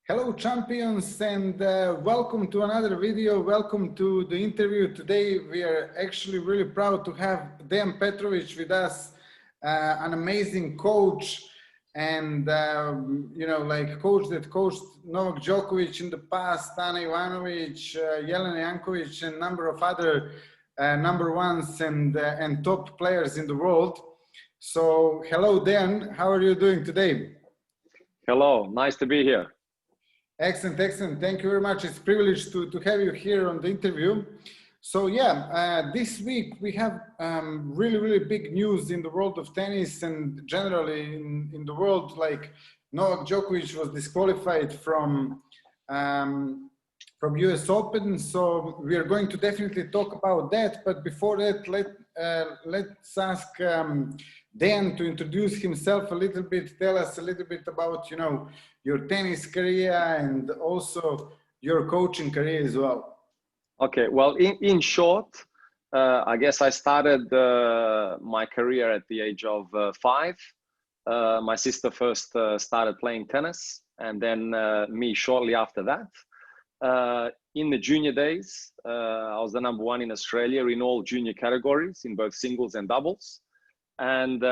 Hello champions, and welcome to another video. Welcome to the interview. Today we are actually really proud to have Dejan Petrovic with us, an amazing coach, and like coach that coached Novak Djokovic in the past, Ana Ivanovic, Jelena Jankovic, and number of other number ones and top players in the world. So hello Dejan, how are you doing today? Hello, nice to be here. Excellent, excellent. Thank you very much. It's a privilege to have you here on the interview. So yeah, this week we have really big news in the world of tennis and generally in the world. Like Novak Djokovic was disqualified from US Open. So we are going to definitely talk about that. But before that, let's ask Dan to introduce himself a little bit. Tell us a little bit about your tennis career and also your coaching career as well. Okay, well, in short, I guess I started my career at the age of 5. My sister first started playing tennis, and then me shortly after that. In the junior days, I was the number 1 in Australia in all junior categories, in both singles and doubles. And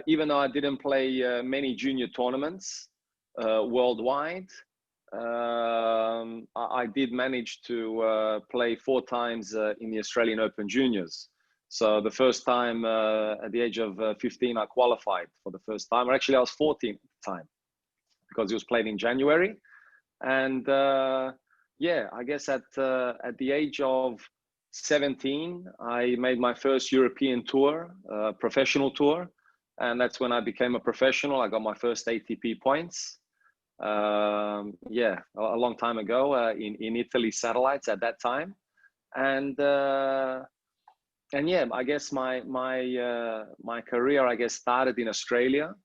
even though I didn't play many junior tournaments worldwide, I did manage to play 4 times in the Australian Open Juniors. So the first time at the age of 15, I qualified for the first time. Or actually, I was 14 at the time because it was played in January. And yeah, I guess at the age of 17, I made my first European tour, professional tour. And that's when I became a professional. I got my first ATP points. Yeah, a long time ago in Italy satellites at that time. And yeah, I guess my career, I guess, started in Australia.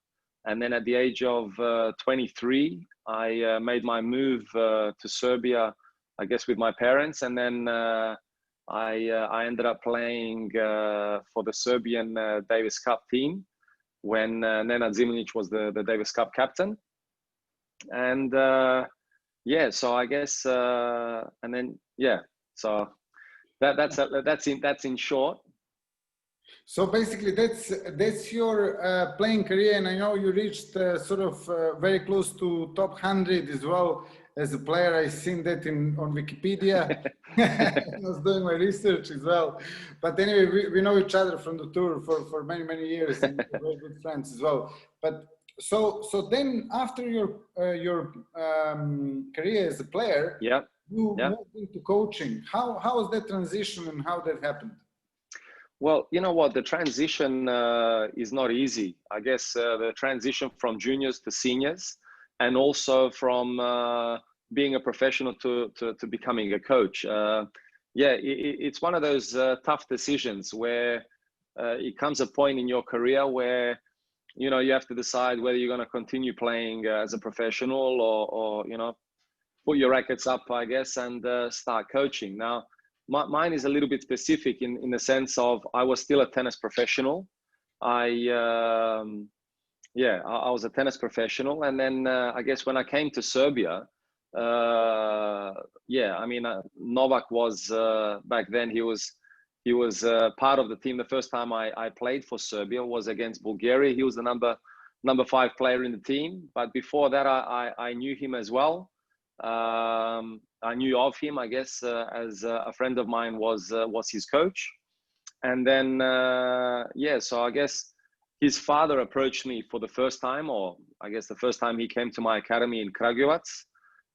And then at the age of 23, I made my move to Serbia, I guess, with my parents. And then I ended up playing for the Serbian Davis Cup team when Nenad Zimonjić was the Davis Cup captain. And yeah, so I guess, and then yeah, so that's in short. So basically, that's your playing career, and I know you reached sort of very close to top 100 as well as a player. I've seen that on Wikipedia. I was doing my research as well. But anyway, we know each other from the tour for many years, and we're very good friends as well. But so then after your career as a player, yeah, you moved into coaching. How was that transition and how that happened? Well, you know what, the transition is not easy. I guess the transition from juniors to seniors, and also from being a professional to becoming a coach. Yeah, it's one of those tough decisions where it comes a point in your career where, you have to decide whether you're going to continue playing as a professional or put your rackets up, I guess, and start coaching. Now, mine is a little bit specific in the sense of I was still a tennis professional. I was a tennis professional. And then I guess when I came to Serbia, yeah, I mean, Novak was, back then, he was part of the team. The first time I played for Serbia was against Bulgaria. He was the number 5 player in the team. But before that, I knew him as well. I knew of him, I guess, as a friend of mine was his coach. And then, yeah, so I guess his father approached me for the first time, or I guess the first time he came to my academy in Kragujevac.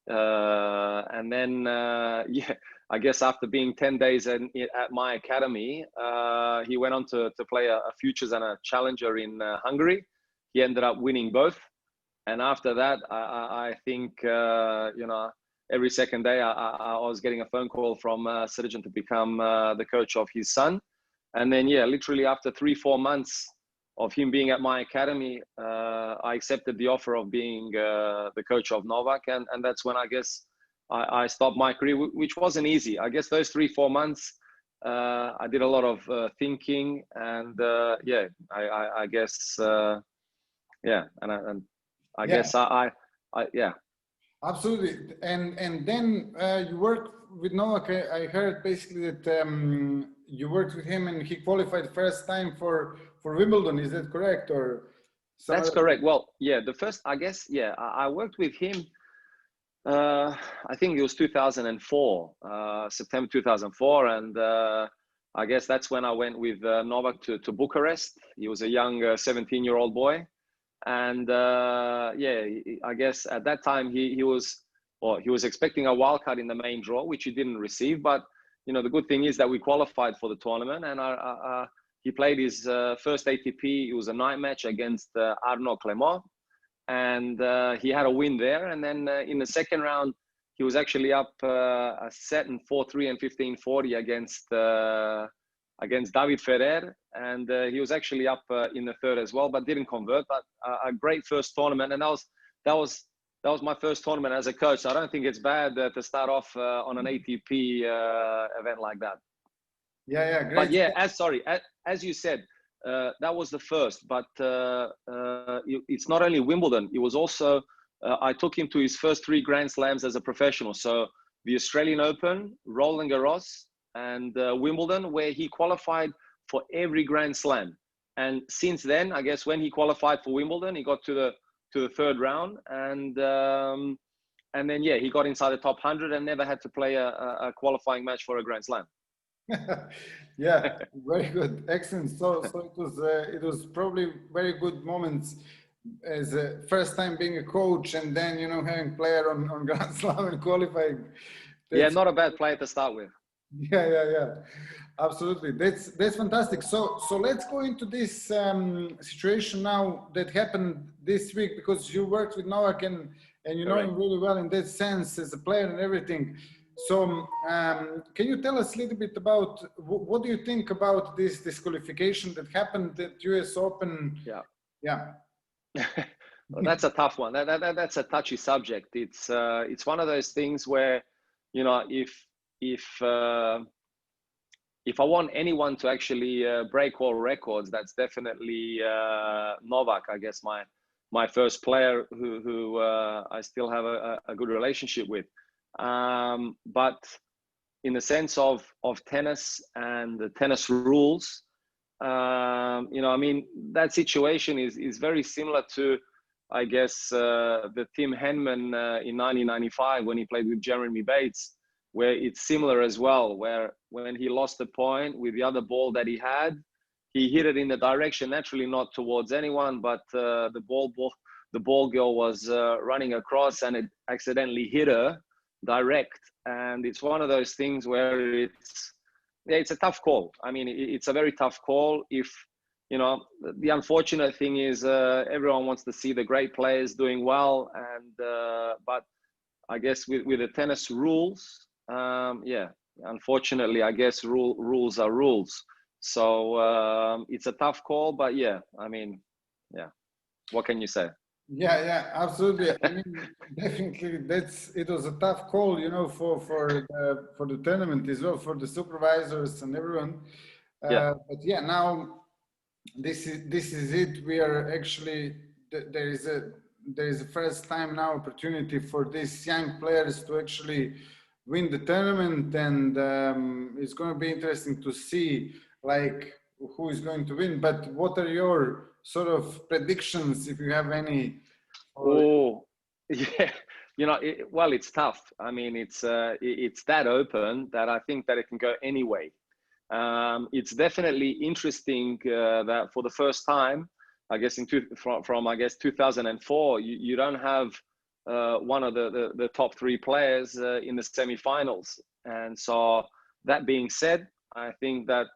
And then, yeah, I guess after being 10 days at my academy, he went on to play a Futures and a Challenger in Hungary. He ended up winning both. And after that, I think, every second day I was getting a phone call from Srđan to become the coach of his son. And then, yeah, literally after 3-4 months of him being at my academy, I accepted the offer of being the coach of Novak. And that's when I guess I stopped my career, which wasn't easy. I guess those 3-4 months, I did a lot of thinking. And yeah, I guess, yeah, and I Yeah. guess yeah. Absolutely. And then you worked with Novak. I heard basically that you worked with him and he qualified first time for Wimbledon. Is that correct? Or some That's other correct. Well, yeah, the first, I guess, yeah, I worked with him. I think it was 2004, September 2004, and I guess that's when I went with Novak to Bucharest. He was a young 17-year-old boy, and yeah, I guess at that time he was expecting a wild card in the main draw, which he didn't receive. But you know, the good thing is that we qualified for the tournament, and he played his first ATP. It was a night match against Arnaud Clément, and he had a win there. And then in the second round, he was actually up a set in 4-3 and 15-40 against David Ferrer, and he was actually up in the third as well, but didn't convert. But a great first tournament, and that was my first tournament as a coach. So I don't think it's bad to start off on an ATP event like that. Yeah, great. But yeah, as you said, that was the first. But it's not only Wimbledon. It was also I took him to his first 3 Grand Slams as a professional. So the Australian Open, Roland Garros, and Wimbledon, where he qualified for every Grand Slam. And since then, I guess when he qualified for Wimbledon, he got to the third round, and then yeah, he got inside the top 100 and never had to play a qualifying match for a Grand Slam. Yeah, very good, excellent. So it was probably very good moments as a first time being a coach, and then you know having player on Grand Slam and qualifying. Yeah, not a bad player to start with. Yeah, absolutely. That's fantastic. So let's go into this situation now that happened this week, because you worked with Novak and you know him really well in that sense as a player and everything. So can you tell us a little bit about what do you think about this disqualification that happened at US Open? Yeah. Well, that's a tough one. That's a touchy subject. It's one of those things where, you know, if I want anyone to actually break all records, that's definitely Novak. I guess my first player who I still have a good relationship with. But in the sense of tennis and the tennis rules, you know, I mean, that situation is very similar to, I guess, the Tim Henman in 1995 when he played with Jeremy Bates, where it's similar as well, where when he lost the point with the other ball that he had, he hit it in the direction, naturally not towards anyone, but the ball girl was running across and it accidentally hit her direct. And it's one of those things where it's a tough call. I mean, it's a very tough call. If, you know, the unfortunate thing is everyone wants to see the great players doing well, and but I guess with the tennis rules, yeah, unfortunately, I guess rules are rules. So it's a tough call, but yeah, I mean, yeah, what can you say? Yeah, absolutely. I mean, definitely, it was a tough call, you know, for the tournament as well, for the supervisors and everyone. But yeah, now this is it. We are actually there is a first time now opportunity for these young players to actually win the tournament, and it's going to be interesting to see like who is going to win. But what are your sort of predictions, if you have any? Oh, yeah. You know, well, it's tough. I mean, it's that open that I think that it can go any way. It's definitely interesting that for the first time, I guess from I guess 2004, you don't have one of the top 3 players in the semifinals. And so that being said, I think that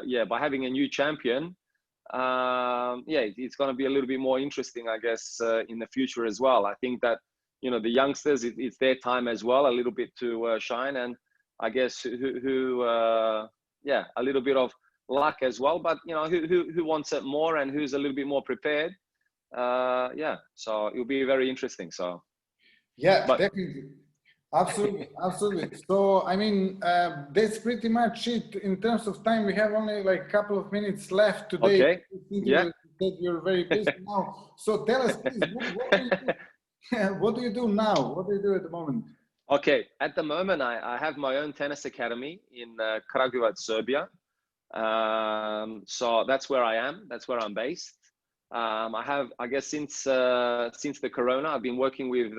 yeah, by having a new champion, yeah, it's going to be a little bit more interesting, I guess, in the future as well. I think that, you know, the youngsters, it's their time as well, a little bit to shine, and I guess yeah, a little bit of luck as well. But you know, who wants it more and who's a little bit more prepared? Yeah, so it'll be very interesting. So yeah, but, definitely. Absolutely, absolutely. So, I mean, that's pretty much it in terms of time. We have only like a couple of minutes left today. Okay. Yeah. You said you're very busy now. So tell us, please, what do you do? What do you do now? What do you do at the moment? Okay. At the moment, I have my own tennis academy in Kragujevac, Serbia. So that's where I am. That's where I'm based. I have, I guess, since the Corona, I've been working with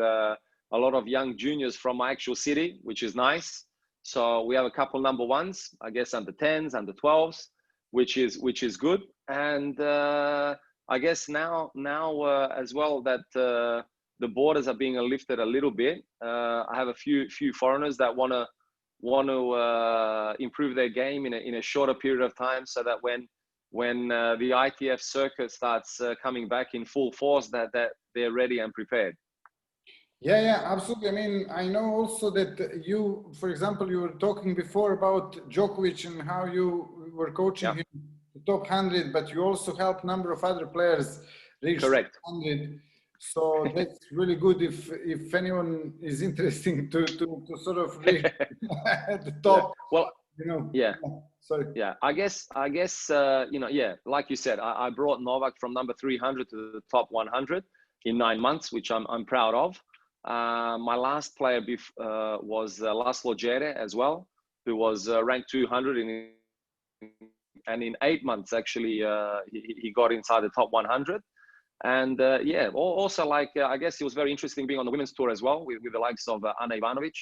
a lot of young juniors from my actual city, which is nice. So we have a couple number ones, I guess, under 10s, under 12s, which is good. And I guess now as well that the borders are being lifted a little bit. I have a few foreigners that want to improve their game in a shorter period of time, so that when the ITF circuit starts coming back in full force, that they're ready and prepared. Yeah, yeah, absolutely. I mean, I know also that you, for example, you were talking before about Djokovic and how you were coaching him the top 100, but you also helped a number of other players reach Correct. 100. So that's really good if anyone is interested to sort of reach at the top. Yeah. Well, you know. yeah. Sorry. Yeah, I guess you know, yeah, like you said, I brought Novak from number 300 to the top 100 in 9 months, which I'm proud of. My last player was Laslo Djere as well, who was ranked 200 and in 8 months actually he got inside the top 100. And yeah, also like I guess it was very interesting being on the women's tour as well with the likes of Ana Ivanovic,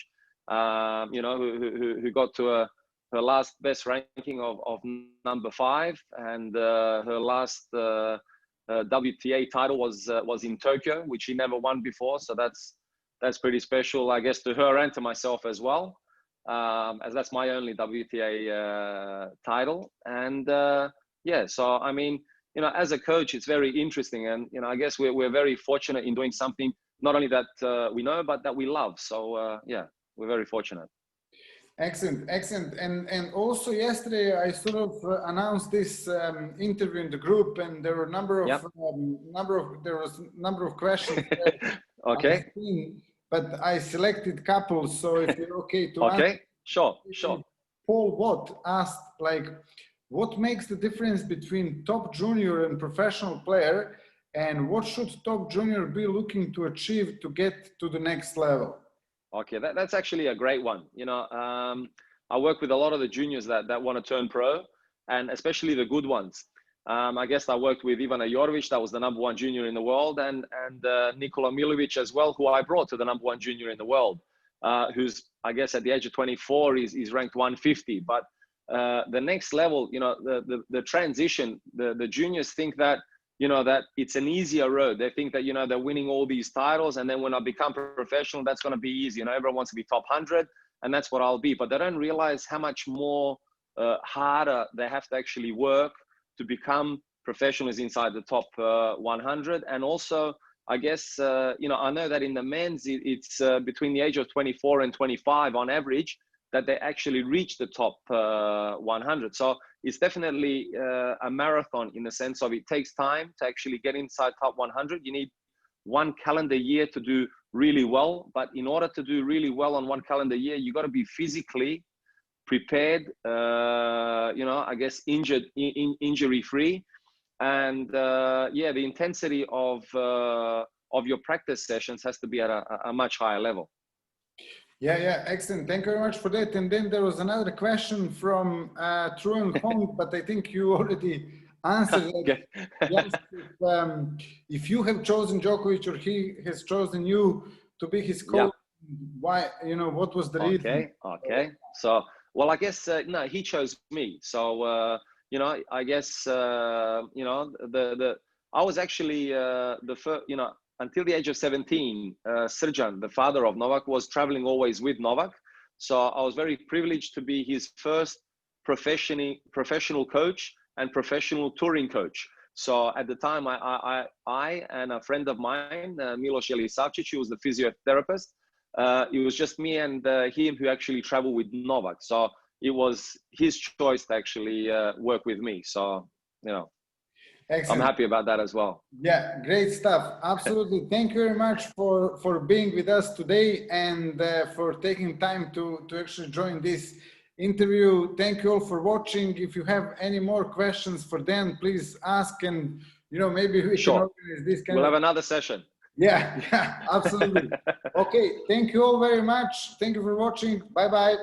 you know, who got to her last best ranking of number 5, and her last WTA title was in Tokyo, which she never won before. So that's pretty special, I guess, to her and to myself as well, as that's my only WTA title. And yeah, so I mean, you know, as a coach, it's very interesting, and you know, I guess we're very fortunate in doing something not only that we know, but that we love. So yeah, we're very fortunate. Excellent, excellent. And also yesterday I sort of announced this interview in the group, and there were a number of there was a number of questions. Okay. But I selected couples. So if you're okay to okay, answer, sure. Paul Watt asked, like, what makes the difference between top junior and professional player, and what should top junior be looking to achieve to get to the next level? Okay, that's actually a great one. You know, I work with a lot of the juniors that want to turn pro, and especially the good ones. I guess I worked with Ivanovic, that was the number 1 junior in the world, and Nikola Milovic as well, who I brought to the number 1 junior in the world, who's, I guess, at the age of 24 is ranked 150. But the next level, you know, the transition, the juniors think that, you know, that it's an easier road. They think that, you know, they're winning all these titles, and then when I become professional, that's going to be easy. You know, everyone wants to be top 100, and that's what I'll be. But they don't realize how much more harder they have to actually work to become professionals inside the top 100. And also, I guess, you know, I know that in the men's, it's between the age of 24 and 25 on average that they actually reach the top 100. So it's definitely a marathon in the sense of it takes time to actually get inside top 100. You need 1 calendar year to do really well. But in order to do really well on 1 calendar year, you got to be physically prepared, you know, I guess injury free. And yeah, the intensity of your practice sessions has to be at a much higher level. Yeah, yeah, excellent. Thank you very much for that. And then there was another question from Truong Hong, but I think you already answered it. Yes, if you have chosen Djokovic or he has chosen you to be his coach, why, you know, what was the reason? Okay. So, well, I guess, no, he chose me. So, you know, I guess, you know, I was actually the first, you know, until the age of 17, Srđan, the father of Novak, was traveling always with Novak. So I was very privileged to be his first professional coach and professional touring coach. So at the time, I and a friend of mine, Miloš Jelisavčić, who was the physiotherapist, it was just me and him who actually traveled with Novak. So it was his choice to actually work with me. So, you know. Excellent. I'm happy about that as well. Yeah, great stuff. Absolutely. Thank you very much for being with us today and for taking time to actually join this interview. Thank you all for watching. If you have any more questions for Dan, please ask, and maybe we can organize this kind We'll of... have another session. Yeah, absolutely. Okay, thank you all very much. Thank you for watching. Bye-bye.